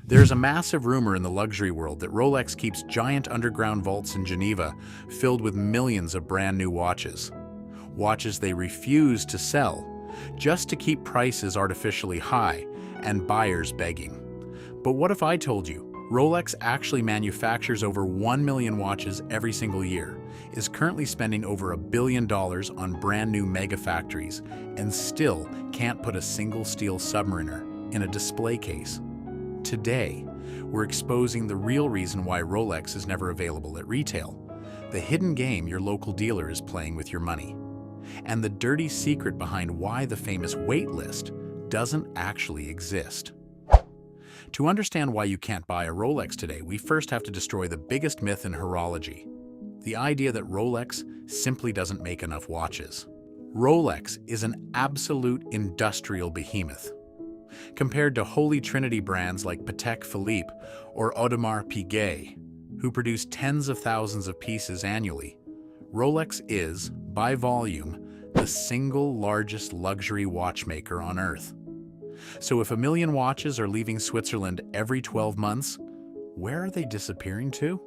There's a massive rumor in the luxury world that Rolex keeps giant underground vaults in Geneva filled with millions of brand new watches. Watches they refuse to sell, just to keep prices artificially high and buyers begging. But what if I told you Rolex actually manufactures over 1 million watches every single year, is currently spending over $1 billion on brand new mega factories, and still can't put a single steel Submariner in a display case? Today, we're exposing the real reason why Rolex is never available at retail, the hidden game your local dealer is playing with your money, and the dirty secret behind why the famous waitlist doesn't actually exist. To understand why you can't buy a Rolex today, we first have to destroy the biggest myth in horology, the idea that Rolex simply doesn't make enough watches. Rolex is an absolute industrial behemoth. Compared to Holy Trinity brands like Patek Philippe or Audemars Piguet, who produce tens of thousands of pieces annually, Rolex is, by volume, the single largest luxury watchmaker on Earth. So if 1 million watches are leaving Switzerland every 12 months, where are they disappearing to?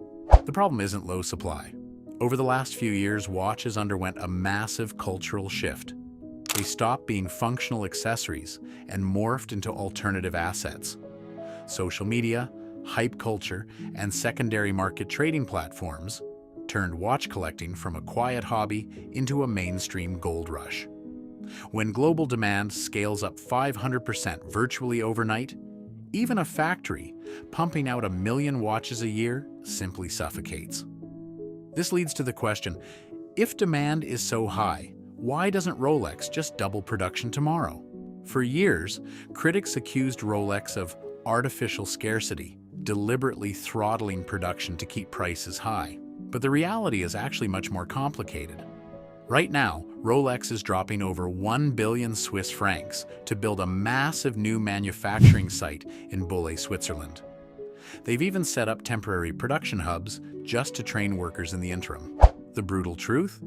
The problem isn't low supply. Over the last few years, watches underwent a massive cultural shift. They stopped being functional accessories and morphed into alternative assets. Social media, hype culture, and secondary market trading platforms turned watch collecting from a quiet hobby into a mainstream gold rush. When global demand scales up 500% virtually overnight, even a factory pumping out 1 million watches a year simply suffocates. This leads to the question, if demand is so high, why doesn't Rolex just double production tomorrow? For years, critics accused Rolex of artificial scarcity, deliberately throttling production to keep prices high. But the reality is actually much more complicated. Right now, Rolex is dropping over 1 billion Swiss francs to build a massive new manufacturing site in Boulay, Switzerland. They've even set up temporary production hubs just to train workers in the interim. The brutal truth?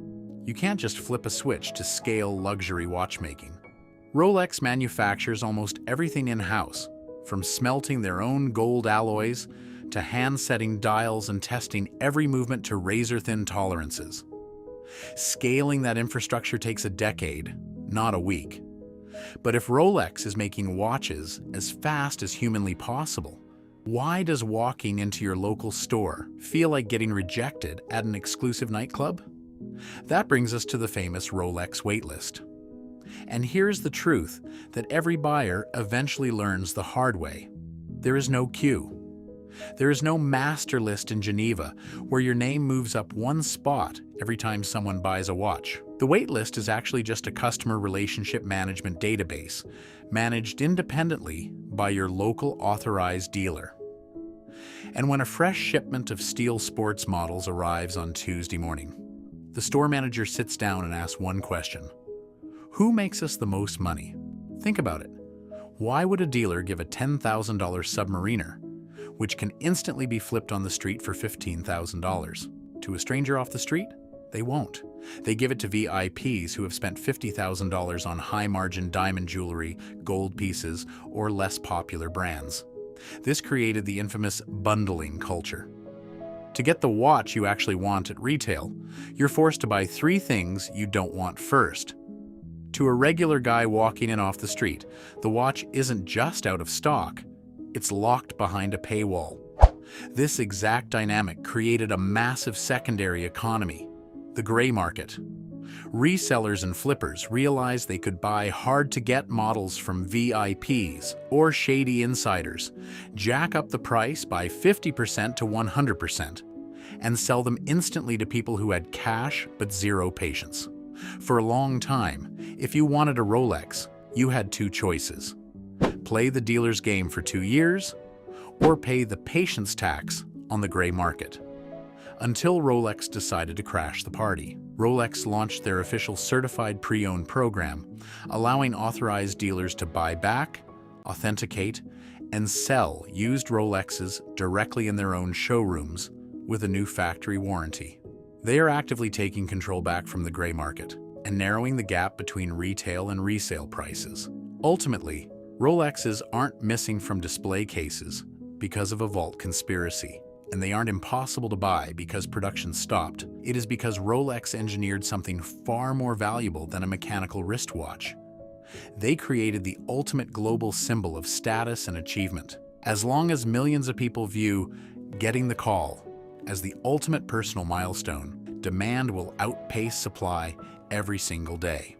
You can't just flip a switch to scale luxury watchmaking. Rolex manufactures almost everything in-house, from smelting their own gold alloys to hand-setting dials and testing every movement to razor-thin tolerances. Scaling that infrastructure takes a decade, not a week. But if Rolex is making watches as fast as humanly possible, why does walking into your local store feel like getting rejected at an exclusive nightclub? That brings us to the famous Rolex Waitlist. And here's the truth that every buyer eventually learns the hard way. There is no queue. There is no master list in Geneva where your name moves up one spot every time someone buys a watch. The waitlist is actually just a customer relationship management database managed independently by your local authorized dealer. And when a fresh shipment of steel sports models arrives on Tuesday morning, the store manager sits down and asks one question: who makes us the most money? Think about it. Why would a dealer give a $10,000 Submariner, which can instantly be flipped on the street for $15,000, to a stranger off the street? They won't. They give it to VIPs who have spent $50,000 on high-margin diamond jewelry, gold pieces, or less popular brands. This created the infamous bundling culture. To get the watch you actually want at retail, you're forced to buy 3 things you don't want first. To a regular guy walking in off the street, the watch isn't just out of stock, it's locked behind a paywall. This exact dynamic created a massive secondary economy, the gray market. Resellers and flippers realized they could buy hard-to-get models from VIPs or shady insiders, jack up the price by 50% to 100%, and sell them instantly to people who had cash but zero patience. For a long time, if you wanted a Rolex, you had 2 choices: play the dealer's game for 2 years, or pay the patience tax on the gray market. Until Rolex decided to crash the party. Rolex launched their official certified pre-owned program, allowing authorized dealers to buy back, authenticate, and sell used Rolexes directly in their own showrooms with a new factory warranty. They are actively taking control back from the gray market and narrowing the gap between retail and resale prices. Ultimately, Rolexes aren't missing from display cases because of a vault conspiracy, and they aren't impossible to buy because production stopped. It is because Rolex engineered something far more valuable than a mechanical wristwatch. They created the ultimate global symbol of status and achievement. As long as millions of people view getting the call as the ultimate personal milestone, demand will outpace supply every single day.